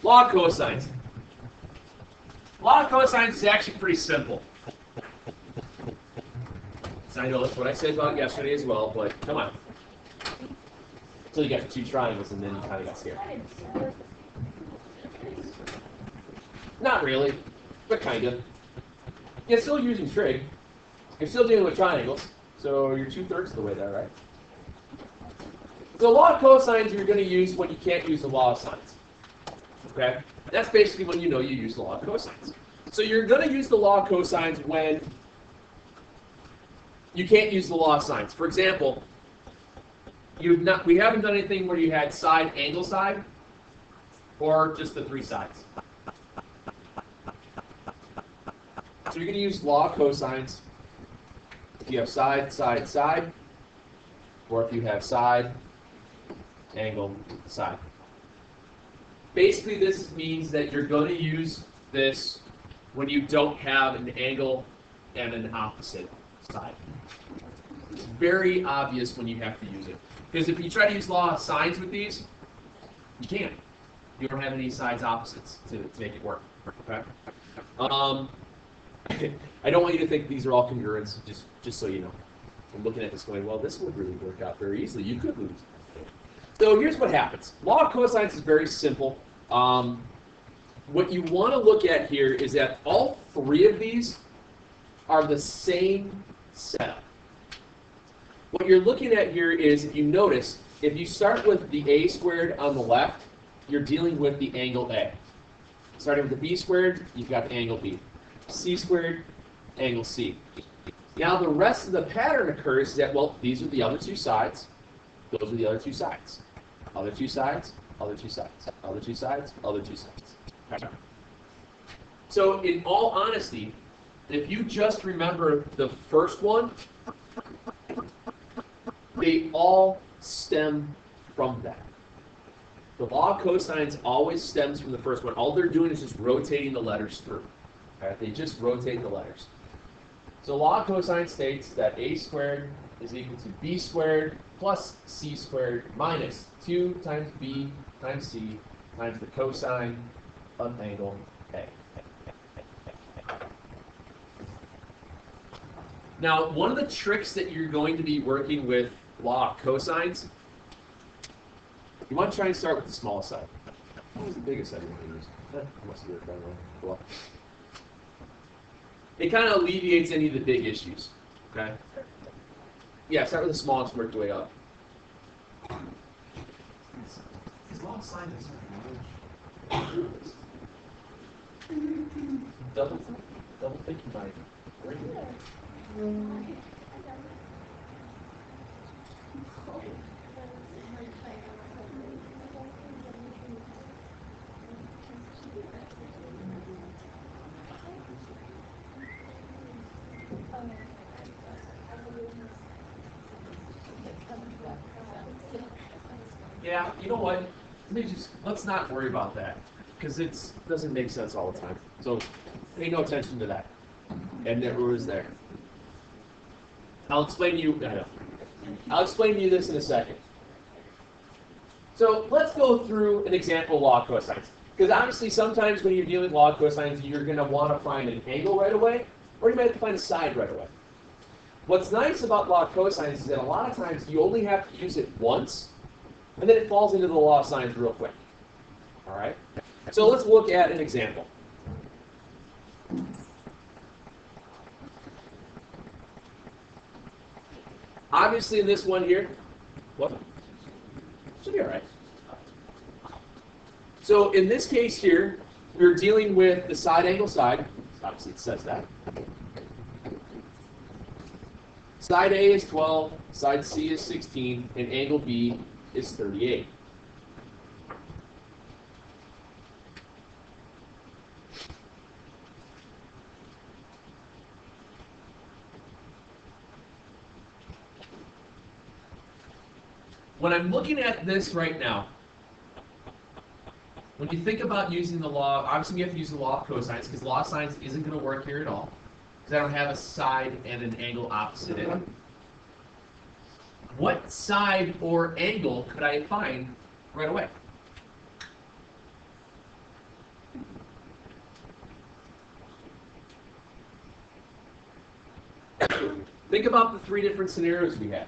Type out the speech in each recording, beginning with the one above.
Law of cosines. Law of cosines is actually pretty simple. So I know that's what I said about yesterday as well, but come on. Until you got the two triangles and then you kind of got scared. Not really, but kind of. You're still using trig. You're still dealing with triangles, so you're 2/3 of the way there, right? So law of cosines you're going to use when you can't use the law of sines. Okay? That's basically when you know you use the law of cosines. So you're going to use the law of cosines when you can't use the law of sines. For example, we haven't done anything where you had side, angle, side, or just the three sides. So you're going to use law of cosines if you have side, side, side, or if you have side, angle, side. Basically, this means that you're going to use this when you don't have an angle and an opposite side. It's very obvious when you have to use it. Because if you try to use law of sines with these, you can't. You don't have any sides opposites to make it work. Okay? I don't want you to think these are all congruents, just so you know. I'm looking at this going, well, this would really work out very easily. You could lose. So here's what happens. Law of cosines is very simple. What you want to look at here is that all three of these are the same setup. What you're looking at here is, if you notice, if you start with the a squared on the left, you're dealing with the angle A. Starting with the b squared, you've got the angle B. C squared, angle C. Now the rest of the pattern occurs that, well, these are the other two sides. Those are the other two sides. Other two sides, other two sides, other two sides, other two sides. Okay. So in all honesty, if you just remember the first one, they all stem from that. The law of cosines always stems from the first one. All they're doing is just rotating the letters through. Okay? They just rotate the letters. So law of cosine states that a squared is equal to b squared plus c squared minus 2 times b times c times the cosine of angle A. Now, one of the tricks that you're going to be working with law of cosines, you want to try and start with the smallest side. What was the biggest side you want to use? I must have done wrong. It kind of alleviates any of the big issues. Okay? Yeah, start with the smallest, work your way up. His law of sine is double thinking about it. Yeah, you know what? Let's not worry about that, because it doesn't make sense all the time. So pay no attention to that. And never was there. I'll explain to you this in a second. So let's go through an example of law of cosines. Because obviously sometimes when you're dealing with law of cosines, you're going to want to find an angle right away, or you might have to find a side right away. What's nice about law of cosines is that a lot of times you only have to use it once, and then it falls into the law of sines real quick. All right? So let's look at an example. Obviously in this one here, what? Should be all right. So in this case here, we're dealing with the side angle side. Obviously it says that. Side A is 12, side C is 16, and angle B is 38. When I'm looking at this right now, when you think about using the law, obviously you have to use the law of cosines, because law of sines isn't going to work here at all, because I don't have a side and an angle opposite it. What side or angle could I find right away? Think about the three different scenarios we had.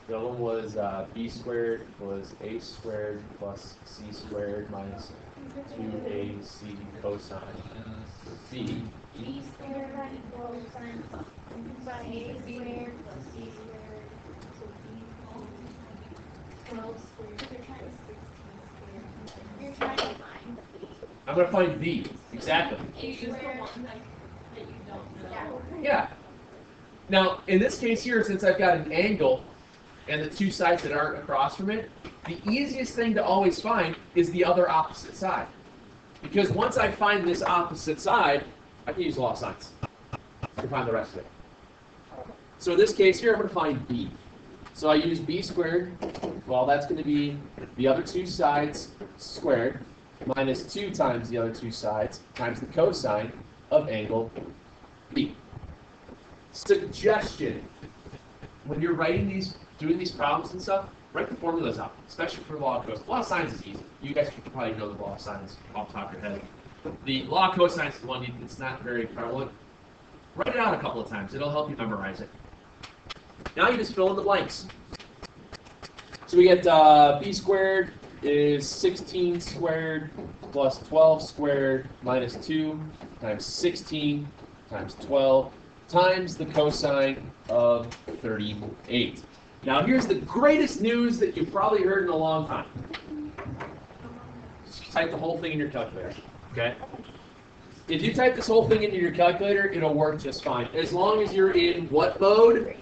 The other one was b squared was a squared plus c squared minus 2ac cosine c. B squared equals cosine by a squared plus c squared. So b 12 squared. You're trying to 16 squared. You're trying to find b. I'm going to find b. Exactly. A squared that you don't know. Yeah. Now, in this case here, since I've got an angle and the two sides that aren't across from it, the easiest thing to always find is the other opposite side. Because once I find this opposite side, I can use law of sines to find the rest of it. So in this case here, I'm going to find b. So I use b squared. Well, that's going to be the other two sides squared minus 2 times the other two sides times the cosine of angle b. Suggestion: when you're writing these, doing these problems and stuff, write the formulas out, especially for law of cosine. Law of sines is easy. You guys should probably know the law of sines off the top of your head. The law of cosine is the one it's not very prevalent. Write it out a couple of times. It'll help you memorize it. Now you just fill in the blanks. So we get b squared is 16 squared plus 12 squared minus 2 times 16 times 12 times the cosine of 38. Now here's the greatest news that you've probably heard in a long time. Just type the whole thing in your calculator, okay? If you type this whole thing into your calculator, it'll work just fine. As long as you're in what mode?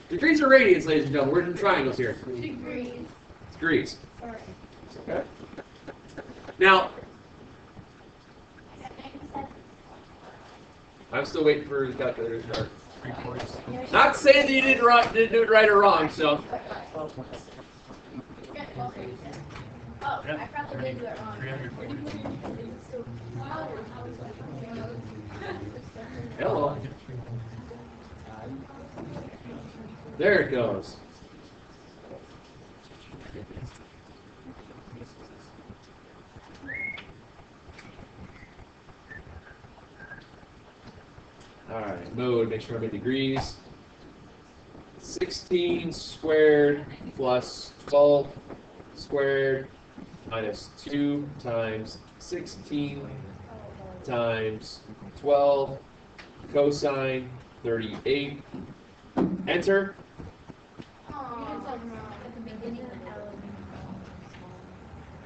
Degrees or radians, ladies and gentlemen. We're in triangles here. Degrees. Degrees. Sorry. Okay. Now, I'm still waiting for the calculator to start. Not saying that you didn't do it right or wrong, so. Oh, I probably did do it wrong. Hello. There it goes. All right, mode, make sure I'm in degrees. 16 squared plus 12 squared minus 2 times 16 times 12 cosine 38. Enter.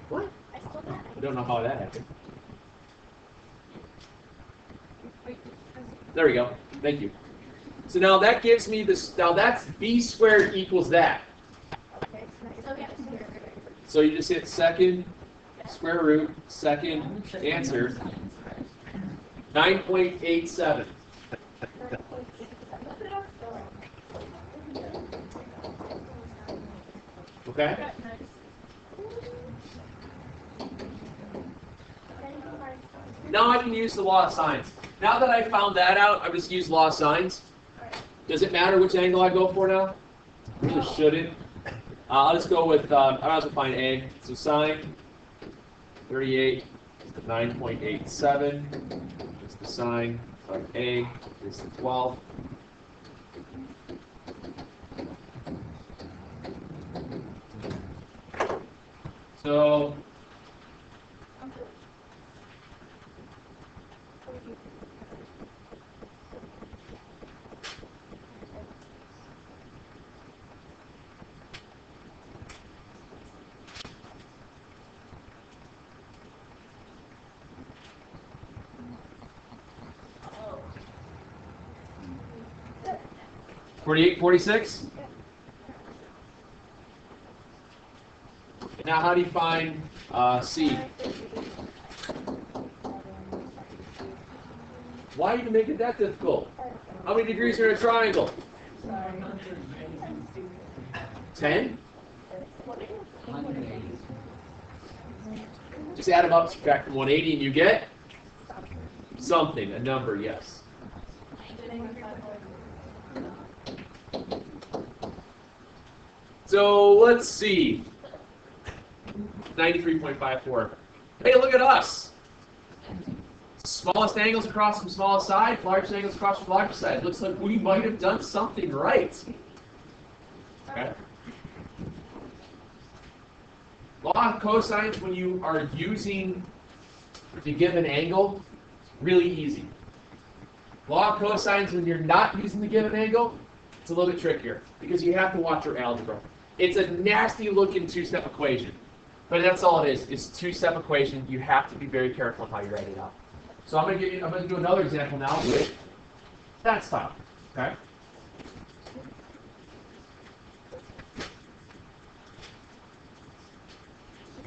What? I don't know how that happened. There we go. Thank you. So now that gives me this. Now that's b squared equals that. So you just hit second square root, second answer, 9.87. Okay? Now I can use the law of sines. Now that I found that out, I just use law of sines. Does it matter which angle I go for now? It really shouldn't. I'll just go with, I might as well find A. So sine 38 is the 9.87. It's the sine of A is the 12. So $48, $46. Now, how do you find C? Why even make it that difficult? How many degrees are in a triangle? 10? Just add them up, subtract from 180, and you get something, a number, yes. So let's see. 93.54. Hey, look at us. Smallest angles across from smallest side, largest angles across from largest side. Looks like we might have done something right. Okay. Law of cosines when you are using the given angle, really easy. Law of cosines when you're not using the given angle, it's a little bit trickier because you have to watch your algebra. It's a nasty looking two-step equation, but that's all it is. It's a two-step equation. You have to be very careful how you write it out. So I'm going to do another example now with that style. Okay.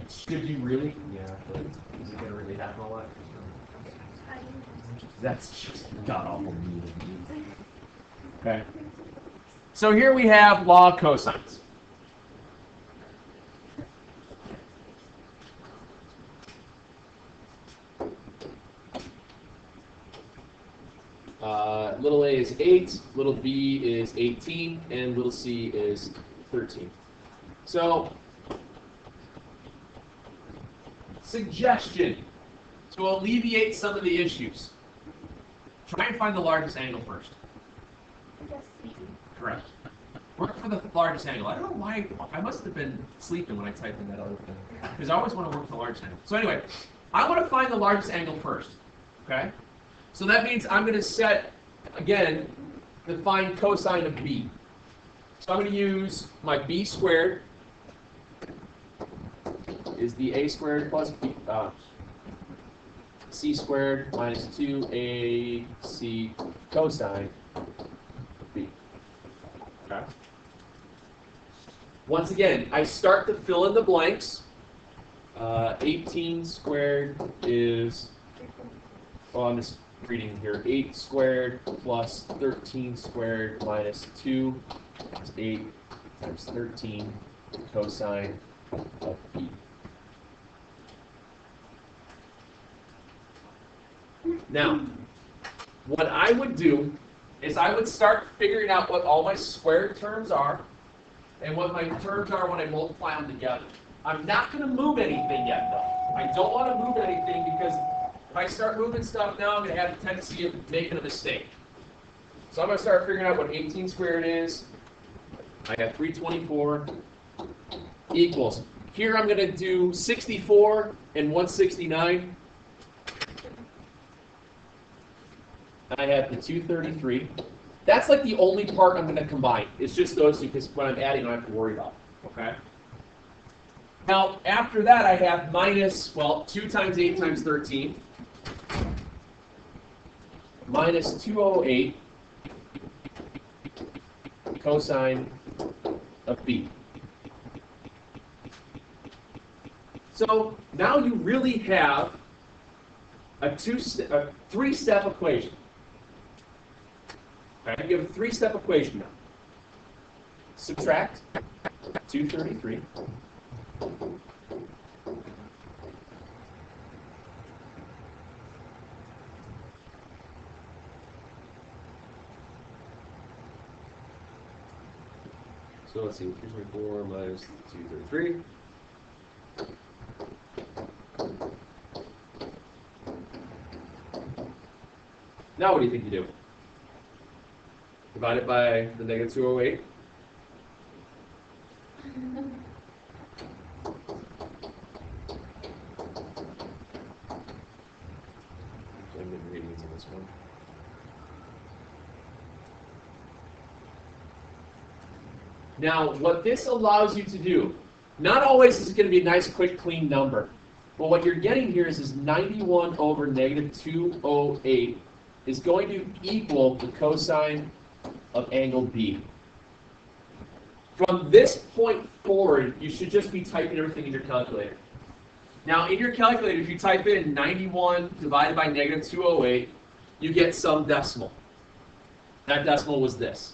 Should you really? Yeah. But is it going to really happen a lot? That's just god awful. Okay. So here we have law of cosines. Little a is 8, little b is 18, and little c is 13. So, suggestion to alleviate some of the issues. Try and find the largest angle first. Correct. Work for the largest angle. I don't know why. I must have been sleeping when I typed in that other thing. Because I always want to work for the largest angle. So anyway, I want to find the largest angle first. Okay? So that means I'm going to set, again, the find cosine of b. So I'm going to use my b squared is the a squared plus b, c squared minus 2ac cosine of b. Okay. Once again, I start to fill in the blanks. 18 squared is, I'm just reading here, 8 squared plus 13 squared minus 2 is 8 times 13 cosine of b. Now, what I would do is I would start figuring out what all my squared terms are and what my terms are when I multiply them together. I'm not going to move anything yet, though. I don't want to move anything because if I start moving stuff now, I'm going to have a tendency of making a mistake. So I'm going to start figuring out what 18 squared is. I have 324 equals. Here I'm going to do 64 and 169. I have the 233. That's like the only part I'm going to combine. It's just those two because when I'm adding, I don't have to worry about it. Okay? Now, after that, I have minus, well, 2 times 8 times 13. Minus 208 cosine of b. So now you really have a three-step equation. Okay, you have a three-step equation now. Subtract 233. So let's see, 324 minus 233. Now what do you think you do? Divide it by the negative 208. I'm getting readings in this one. Now, what this allows you to do, not always is it going to be a nice, quick, clean number. But what you're getting here is 91 over negative 208 is going to equal the cosine of angle B. From this point forward, you should just be typing everything in your calculator. Now, in your calculator, if you type in 91 divided by negative 208, you get some decimal. That decimal was this.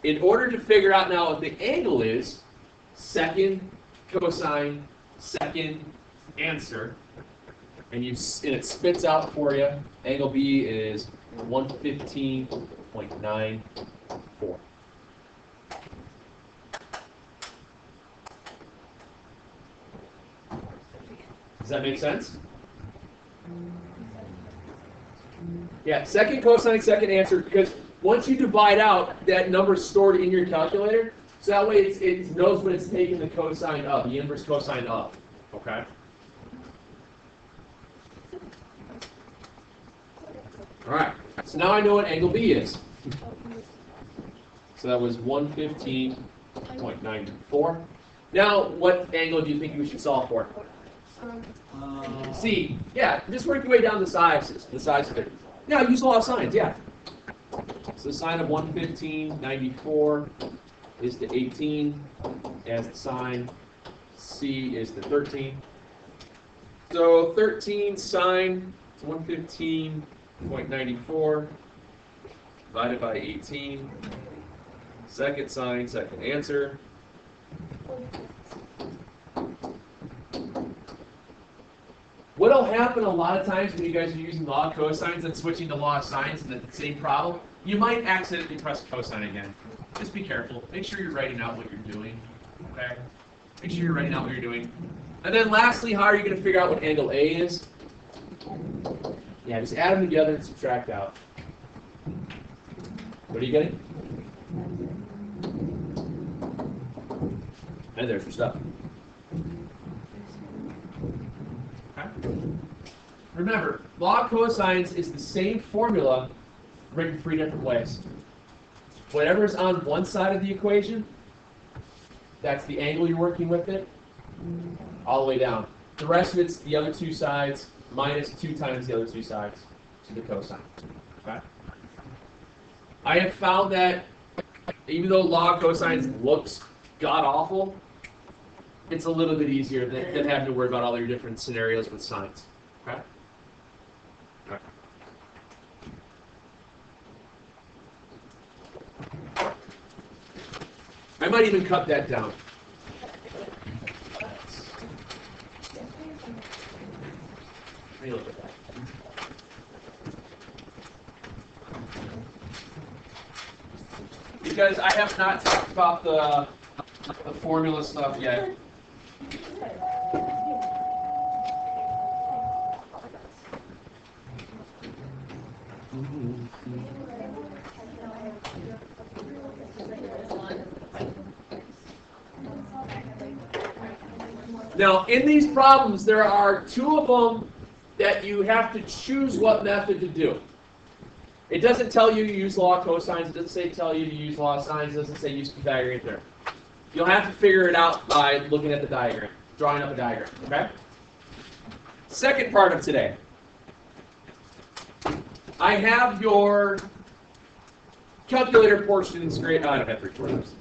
In order to figure out now what the angle is, second cosine, second answer, and it spits out for you, angle B is 115.94. Does that make sense? Yeah, second cosine, second answer, because once you divide out, that number's stored in your calculator, so that way it knows when it's taking the cosine of, the inverse cosine of. Okay? All right, so now I know what angle B is. So that was 115.94. Now, what angle do you think we should solve for? C. Yeah, just work your way down the sizes of it. Yeah, use law of sines, yeah. So the sine of 115.94 is to 18, as the sine C is to 13. So 13 sine 115.94 divided by 18. Second sine, second answer. What'll happen a lot of times when you guys are using law of cosines and switching to law of sines and the same problem, you might accidentally press cosine again. Just be careful. Make sure you're writing out what you're doing. Okay? Make sure you're writing out what you're doing. And then lastly, how are you going to figure out what angle A is? Yeah, just add them together and subtract out. What are you getting? And there's your stuff. Okay. Remember, law of cosines is the same formula written 3 different ways. Whatever is on one side of the equation, that's the angle you're working with it, all the way down. The rest of it's the other two sides minus 2 times the other two sides to the cosine. Okay? I have found that even though law of cosines looks god-awful, it's a little bit easier than having to worry about all your different scenarios with sines. Okay? All right. I might even cut that down. Let me look at that. Because I have not talked about the formula stuff yet. Now, in these problems, there are 2 of them that you have to choose what method to do. It doesn't tell you to use law of cosines. It doesn't tell you to use law of sines. It doesn't say use Pythagorean theorem. You'll have to figure it out by looking at the diagram, drawing up a diagram. Okay? Second part of today. I have your calculator portion in grade. I don't have 3 quarters.